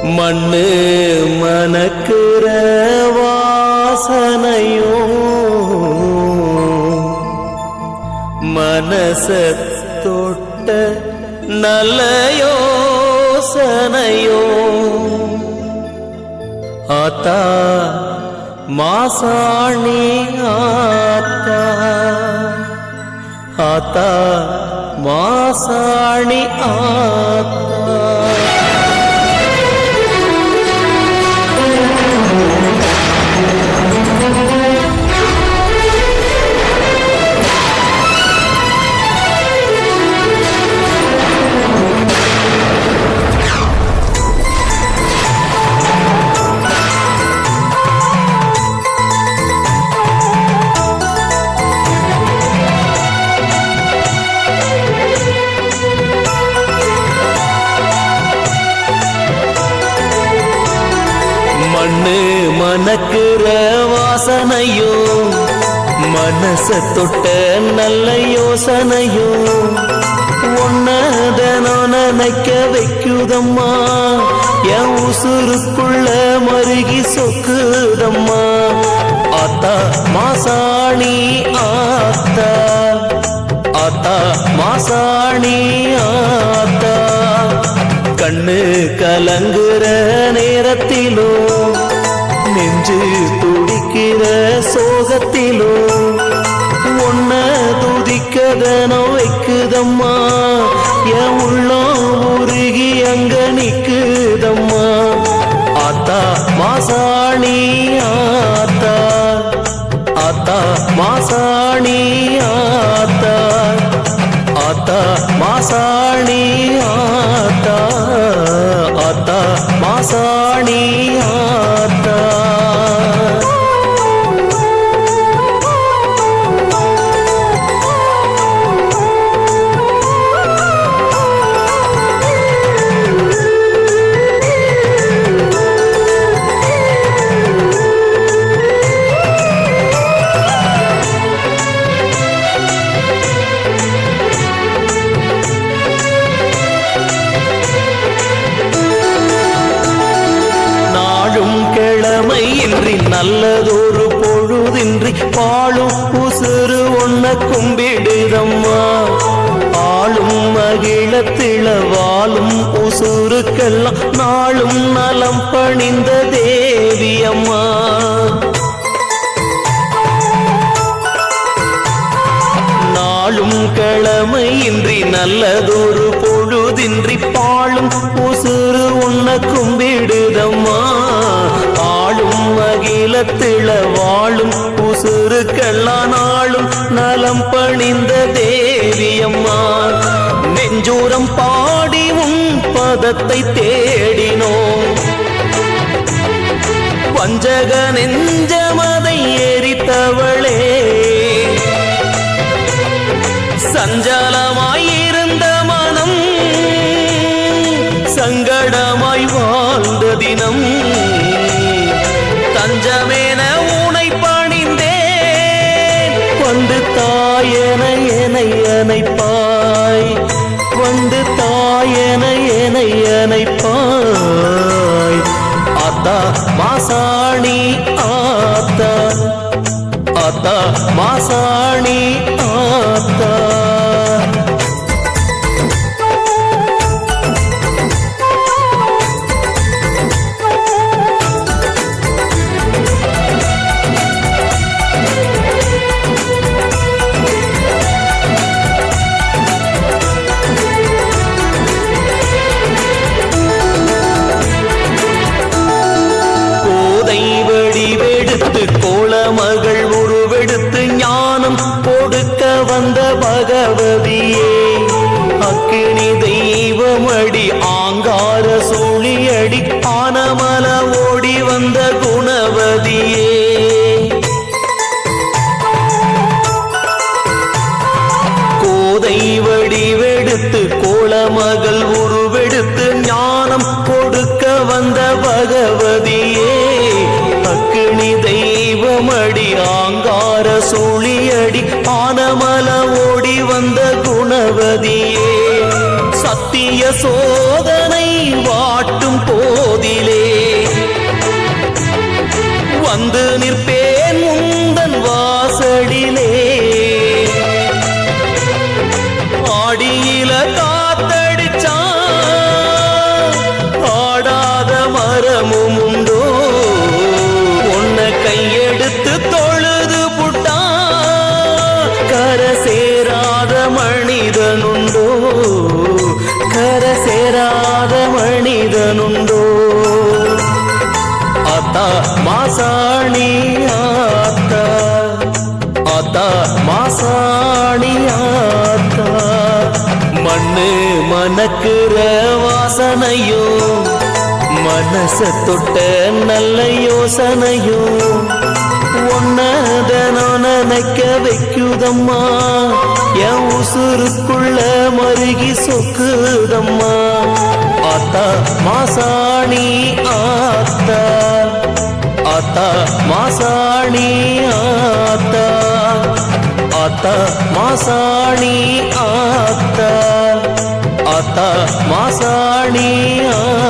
மண்ணு மணக்குற வாசனையோ மனச தொட்ட நல்ல யோசனையோ ஆத்தா மாசாணி ஆத்தா ஆத்தா மாசாணி ஆத்தா மணக்குற வாசனையோ மனச தொட்ட நல்ல யோசனையோ ஒன்னதனோ நினைக்க வைக்குதம்மா என் உசுருக்குள்ள மருகி சொக்குதம்மா ஆத்தா மாசாணி ஆத்தா ஆத்தா மாசாணி ஆத்தா கண்ணு கலங்குற நேரத்திலோ நெஞ்சு துடிக்கிற சோகத்திலோ ஒன்ன துதிக்கதனோ வைக்குதம்மா என் உள்ளம் உருகி அங்க நிக்குதம்மா ஆத்தா மாசாணி ஆத்தா ஆத்தா மாசாணி ஆத்தா ஆத்தா மாசாணி ஆத்தா ஆத்தா மாசாணி ஆத்தா நல்லதொரு பொழுதின்றி பாழும் உசுறு ஒன்ன கும்பிடுதம்மா ஆளும் மகிழத்திள வாழும் உசுருக்கெல்லாம் நாளும் நலம் பணிந்த தேவியம்மா நாளும் கிழமையின்றி நல்லதொரு பொழுதின்றி பாழும் உசுறு ஒன்ன கும்பிடுதம்மா ஆளும் மகிழத்திள வாழும் உசுருக்கெல்லாம் நாளும் நலம் பணிந்த தேவியம்மா நெஞ்சூரம் பாடி உன் பதத்தை தேடினோம் வஞ்சக நெஞ்சமதை எரித்தவளே சஞ்சலமாயிருந்த மனம் சங்கடமாய் வாழ்ந்த தினம் தஞ்சமேன உனை பணிந்தேன் வந்து தாயன எனை அணைப்பாய் வந்து தாயன எனை அணைப்பாய் ஆத்தா மாசாணி ஆத்தா ஆத்தா மாசாணி ஆத்தா கோலமகள் உருவெடுத்து ஞானம் கொடுக்க வந்த பகவதியே அக்கினி தெய்வமடி ஆங்கார சூழியடி ஆனமல ஓடி வந்த குணவதியே கோதை வடிவெடுத்து கோலமகள் உருவெடுத்து ஞானம் கொடுக்க வந்த பகவதியே அக்கினி தெய்வமடி ஆங்கார சூழியடி ஆனமல ஓடி வந்த குணவதியே சத்திய சோதனை வாட்டும் போதிலே வந்து நிற்பேன் முந்தன் வாசலிலே. ஆடியில காத்தடிச்சா ஆடாத மரமும் உண்டோ, உன்னை கையெடுத்து தொழுது புட்டா கரை சேராத மனிதனுண்டோ, கரை சேராத மனிதனுண்டோ. ஆத்தா மாசாணி ஆத்தா, ஆத்தா மாசாணி ஆத்தா. மண்ணு மணக்குற வாசனையும் மனச தொட்ட நல்ல யோசனையும் ஒன்னதனோ நினைக்க வைக்குதம்மா, என் உசுருக்குள்ள மருகி சொக்குதம்மா. ஆத்தா மாசாணி ஆத்தா, ஆத்தா மாசாணி ஆத்தா, ஆத்தா மாசாணி ஆத்தா, ஆத்தா மாசாணி ஆத்தா.